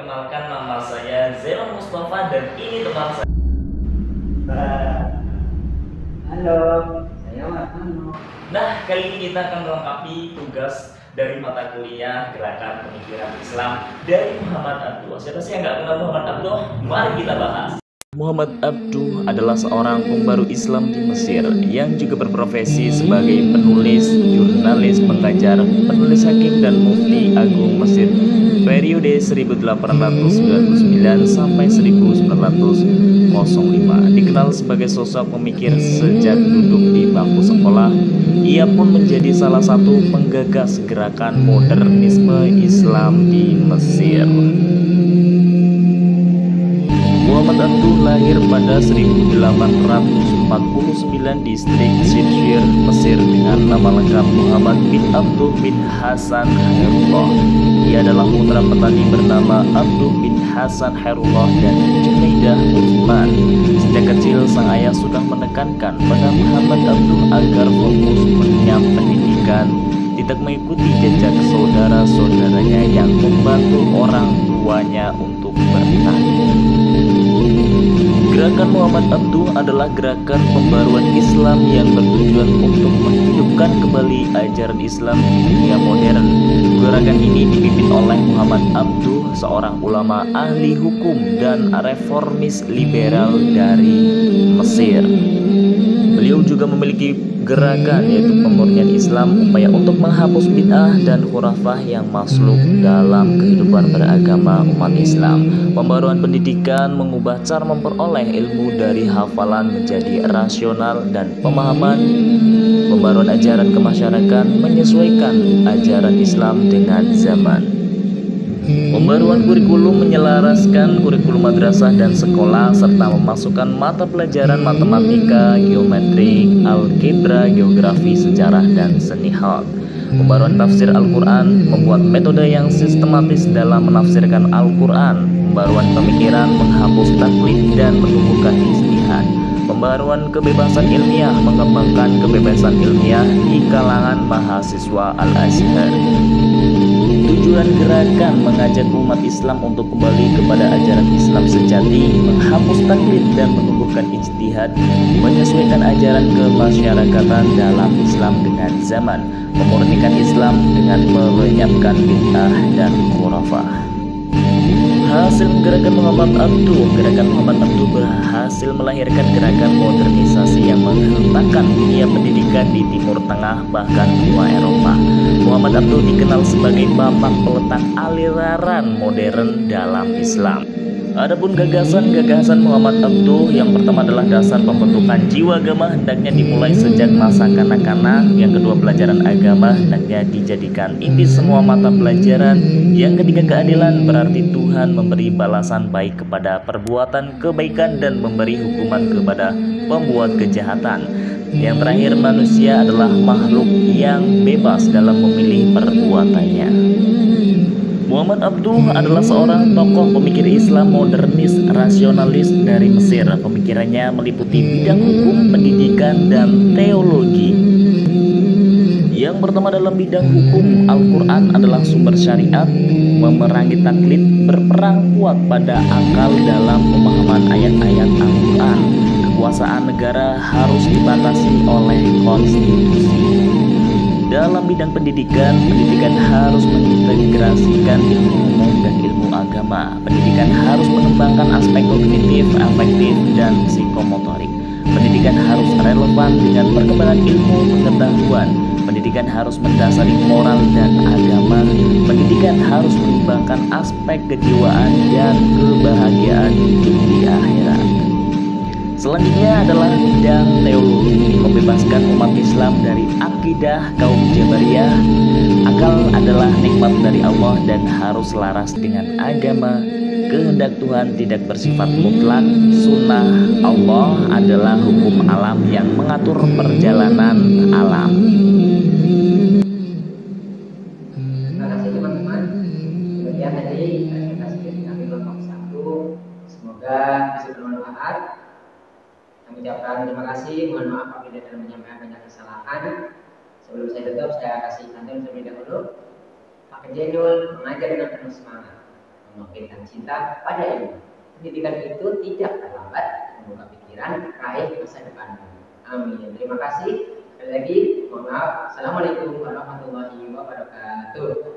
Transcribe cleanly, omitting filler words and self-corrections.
perkenalkan, nama saya Zainal Mustafa dan ini teman saya. Halo, saya Warno. Nah, kali ini kita akan melengkapi tugas dari mata kuliah Gerakan Pemikiran Islam dari Muhammad Abduh. Siapa sih yang nggak kenal Muhammad Abduh? Mari kita bahas. Muhammad Abduh adalah seorang pembaru Islam di Mesir yang juga berprofesi sebagai penulis, jurnalis, pengajar, penulis hakim dan mufti agung Mesir periode 1899 sampai 1905. Dikenal sebagai sosok pemikir sejak duduk di bangku sekolah. Ia pun menjadi salah satu penggagas gerakan modernisme Islam di Mesir. Muhammad Abduh lahir pada 1849 di distrik Sinshir, Mesir dengan nama lengkap Muhammad bin Abduh bin Hasan Khairullah. Ia adalah putra petani bernama Abduh bin Hasan Khairullah dan Junaidah Utsman. Sejak kecil sang ayah sudah menekankan pada Muhammad Abduh agar fokus mengenyam pendidikan, tidak mengikuti jejak saudara-saudaranya yang membantu orang tuanya untuk bertani. Gerakan Muhammad Abduh adalah gerakan pembaruan Islam yang bertujuan untuk menghidupkan kembali ajaran Islam di dunia modern. Gerakan ini dipimpin oleh Muhammad Abduh, seorang ulama ahli hukum dan reformis liberal dari Mesir. Beliau juga memiliki gerakan yaitu pemurnian Islam, upaya untuk menghapus bid'ah dan khurafah yang masuk dalam kehidupan beragama umat Islam. Pembaruan pendidikan mengubah cara memperoleh ilmu dari hafalan menjadi rasional dan pemahaman. Pembaruan ajaran ke masyarakat menyesuaikan ajaran Islam dengan zaman. Pembaruan kurikulum menyelaraskan kurikulum madrasah dan sekolah serta memasukkan mata pelajaran matematika, geometri, algebra, geografi, sejarah, dan seni halk. Pembaruan tafsir Al-Quran membuat metode yang sistematis dalam menafsirkan Al-Quran. Pembaruan pemikiran menghapus taklid dan menumbuhkan ijtihad. Pembaruan kebebasan ilmiah mengembangkan kebebasan ilmiah di kalangan mahasiswa Al-Azhar. Tujuan gerakan mengajak umat Islam untuk kembali kepada ajaran Islam sejati, menghapus taklid dan menumbuhkan ijtihad, menyesuaikan ajaran kemasyarakatan dalam Islam dengan zaman, memurnikan Islam dengan melenyapkan bid'ah dan khurafah. Hasil gerakan Muhammad Abduh berhasil melahirkan gerakan modernisasi yang menghentakkan dunia pendidikan di Timur Tengah bahkan benua Eropa. Muhammad Abduh dikenal sebagai bapak peletak aliran modern dalam Islam. Adapun gagasan Muhammad Abduh, yang pertama adalah dasar pembentukan jiwa agama hendaknya dimulai sejak masa kanak-kanak. Yang kedua, pelajaran agama hendaknya dijadikan inti semua mata pelajaran. Yang ketiga, keadilan, berarti Tuhan memberi balasan baik kepada perbuatan kebaikan dan memberi hukuman kepada pembuat kejahatan. Yang terakhir, manusia adalah makhluk yang bebas dalam memilih perbuatannya. Muhammad Abduh adalah seorang tokoh pemikir Islam modernis rasionalis dari Mesir. Pemikirannya meliputi bidang hukum, pendidikan, dan teologi. Yang pertama dalam bidang hukum, Al-Quran adalah sumber syariat, memerangi taklid, berperang kuat pada akal dalam pemahaman ayat-ayat Al-Quran. Kekuasaan negara harus dibatasi oleh konstitusi. Dalam bidang pendidikan harus mengintegrasikan ilmu umum dan ilmu agama. Pendidikan harus mengembangkan aspek kognitif, afektif, dan psikomotorik. Pendidikan harus relevan dengan perkembangan ilmu pengetahuan. Pendidikan harus mendasari moral dan agama. Pendidikan harus mengembangkan aspek kejiwaan dan kebahagiaan hidup di akhirat. Selanjutnya adalah bidang teologi, membebaskan umat Islam dari akidah kaum Jabariyah. Akal adalah nikmat dari Allah dan harus selaras dengan agama. Kehendak Tuhan tidak bersifat mutlak. Sunnah Allah adalah hukum alam yang mengatur perjalanan alam. Terima kasih teman-teman. Kemudian tadi presentasi dari kami kelompok 1. Semoga bisa bermanfaat. Kami ucapkan terima kasih, mohon maaf apabila dalam menyampaikan banyak kesalahan. Sebelum saya tutup, saya kasih pantun terlebih dahulu. Pak Jenul mengajar dengan penuh semangat, memainkan cinta pada ilmu. Pendidikan itu tidak terlambat membuka pikiran, raih masa depan. Amin. Terima kasih. Sekali lagi, mohon maaf. Assalamualaikum warahmatullahi wabarakatuh.